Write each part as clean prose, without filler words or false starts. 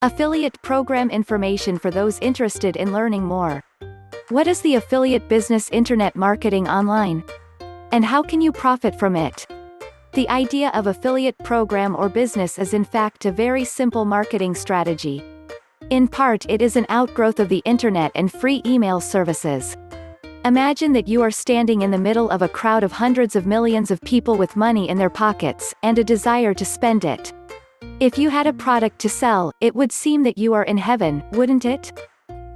Affiliate program information for those interested in learning more. What is the affiliate business internet marketing online? And how can you profit from it? The idea of affiliate program or business is in fact a very simple marketing strategy. In part, it is an outgrowth of the internet and free email services. Imagine that you are standing in the middle of a crowd of hundreds of millions of people with money in their pockets, and a desire to spend it. If you had a product to sell, it would seem that you are in heaven, wouldn't it?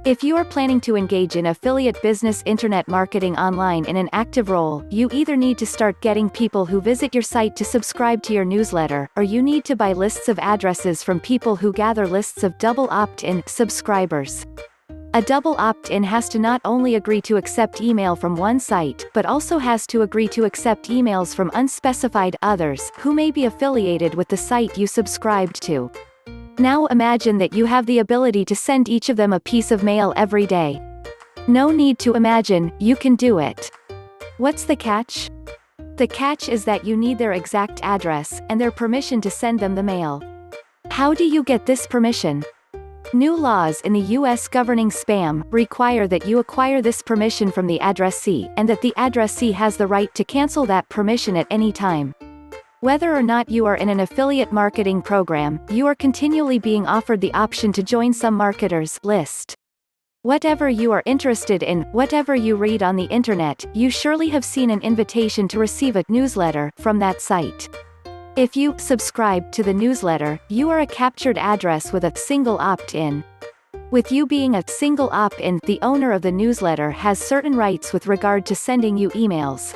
If you are planning to engage in affiliate business internet marketing online in an active role, you either need to start getting people who visit your site to subscribe to your newsletter, or you need to buy lists of addresses from people who gather lists of double opt-in subscribers. A double opt-in has to not only agree to accept email from one site, but also has to agree to accept emails from unspecified others, who may be affiliated with the site you subscribed to. Now imagine that you have the ability to send each of them a piece of mail every day. No need to imagine, you can do it. What's the catch? The catch is that you need their exact address, and their permission to send them the mail. How do you get this permission? New laws in the U.S. governing spam require that you acquire this permission from the addressee, and that the addressee has the right to cancel that permission at any time. Whether or not you are in an affiliate marketing program, you are continually being offered the option to join some marketers' list. Whatever you are interested in, whatever you read on the internet, you surely have seen an invitation to receive a newsletter from that site. If you subscribe to the newsletter, you are a captured address with a single opt-in. With you being a single opt-in, the owner of the newsletter has certain rights with regard to sending you emails.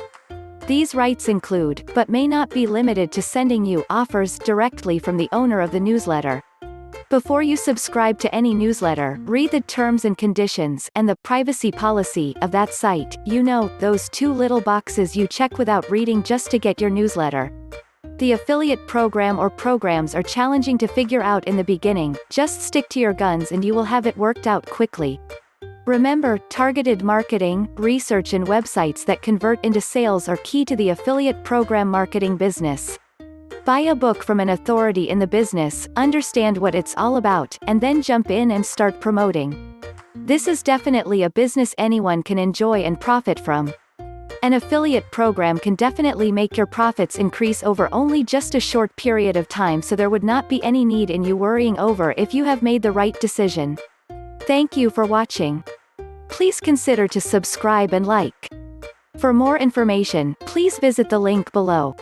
These rights include, but may not be limited to, sending you offers directly from the owner of the newsletter. Before you subscribe to any newsletter, read the terms and conditions and the privacy policy of that site. You know, those two little boxes you check without reading just to get your newsletter. The affiliate program or programs are challenging to figure out in the beginning. Just stick to your guns and you will have it worked out quickly. Remember, targeted marketing, research and websites that convert into sales are key to the affiliate program marketing business. Buy a book from an authority in the business, understand what it's all about, and then jump in and start promoting. This is definitely a business anyone can enjoy and profit from. An affiliate program can definitely make your profits increase over only just a short period of time, so there would not be any need in you worrying over if you have made the right decision. Thank you for watching. Please consider to subscribe and like. For more information, please visit the link below.